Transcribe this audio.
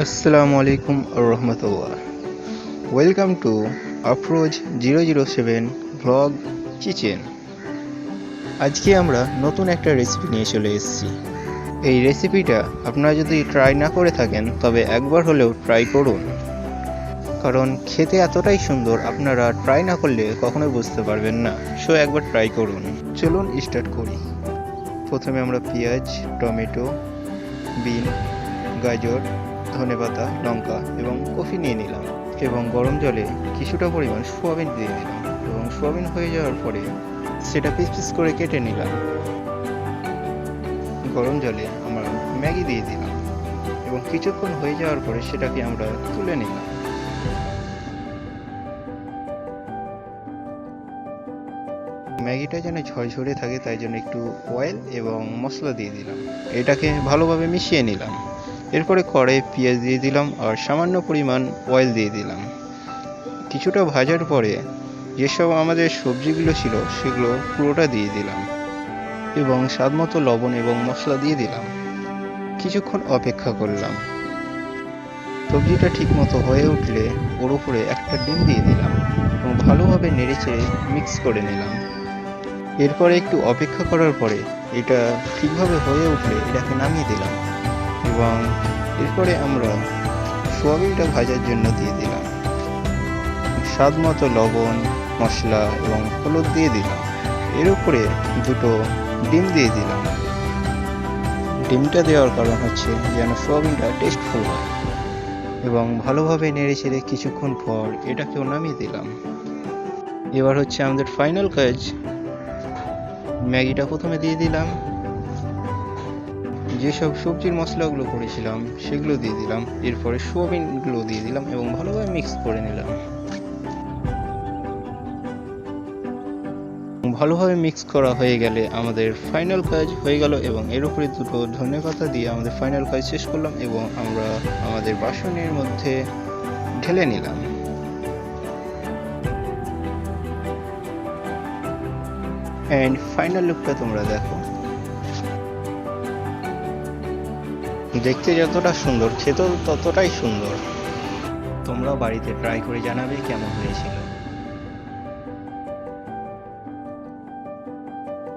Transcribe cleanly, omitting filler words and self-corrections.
আসসালামু আলাইকুম রহমতুল্লাহ। Welcome to Afroz 007 vlog kitchen. আজকে আমরা নতুন একটা রেসিপি নিয়ে চলে এসেছি। এই রেসিপিটা আপনারা যদি ট্রাই না করে থাকেন তবে একবার হলেও ট্রাই করুন, কারণ খেতে এতটাই সুন্দর আপনারা ট্রাই না করলে কখনোই বুঝতে পারবেন না। সো একবার ট্রাই করুন। চলুন স্টার্ট করি। প্রথমে আমরা পেঁয়াজ, টমেটো, বিন, গাজর, ধনেপাতা, লঙ্কা এবং কফি নিয়ে নিলাম এবং গরম জলে কিছুটা পরিমাণ সোয়াবিন দিয়ে দিলাম এবং সোয়াবিন হয়ে যাওয়ার পরে সেটা পিস পিস করে কেটে নিলাম। গরম জলে আমরা ম্যাগি দিয়ে দিলাম এবং কিছুক্ষণ হয়ে যাওয়ার পরে সেটাকে আমরা তুলে নিলাম। ম্যাগিটা যেন ঝরঝরে থাকে তাই জন্য একটু অয়েল এবং মশলা দিয়ে দিলাম। এটাকে ভালোভাবে মিশিয়ে নিলাম। এরপরে কড়াইয়ে পেঁয়াজ দিয়ে দিলাম আর সামান্য পরিমাণ অয়েল দিয়ে দিলাম। কিছুটা ভাজার পরে যেসব আমাদের সবজিগুলো ছিল সেগুলো পুরোটা দিয়ে দিলাম এবং স্বাদমতো লবণ এবং মশলা দিয়ে দিলাম। কিছুক্ষণ অপেক্ষা করলাম। সবজিটা ঠিকমতো হয়ে উঠলে ওর উপরে একটা ডিম দিয়ে দিলাম এবং ভালোভাবে নেড়েচেড়ে মিক্স করে নিলাম। এরপরে একটু অপেক্ষা করার পরে এটা ঠিকভাবে হয়ে উঠলে এটাকে নামিয়ে দিলাম এবং এরপরে আমরা সোয়াবিনটা ভাজার জন্য দিয়ে দিলাম। স্বাদমতো লবণ, মশলা এবং হলুদ দিয়ে দিলাম। এর উপরে দুটো ডিম দিয়ে দিলাম। ডিমটা দেওয়ার কারণ হচ্ছে যেন সোয়াবিনটা টেস্টফুল হয় এবং ভালোভাবে নেড়েচেড়ে কিছুক্ষণ পর এটাকেও নামিয়ে দিলাম। এবার হচ্ছে আমাদের ফাইনাল কাজ। ম্যাগিটা প্রথমে দিয়ে দিলাম, যেসব সবজির মশলাগুলো করেছিলাম সেগুলো দিয়ে দিলাম, এরপরে সোয়াবিনগুলো দিয়ে দিলাম এবং ভালোভাবে মিক্স করে নিলাম। ভালোভাবে মিক্স করা হয়ে গেলে আমাদের ফাইনাল কাজ হয়ে গেল এবং এর উপরে দুটো ধনেপাতা দিয়ে আমাদের ফাইনাল কাজ শেষ করলাম এবং আমরা আমাদের বাসনের মধ্যে ঢেলে নিলাম। এন্ড ফাইনাল লুকটা তোমরা দেখো। দেখতে যতটা সুন্দর খেতেও ততটাই সুন্দর। তোমরাও বাড়িতে ট্রাই করে জানাবে কেমন হয়েছিল।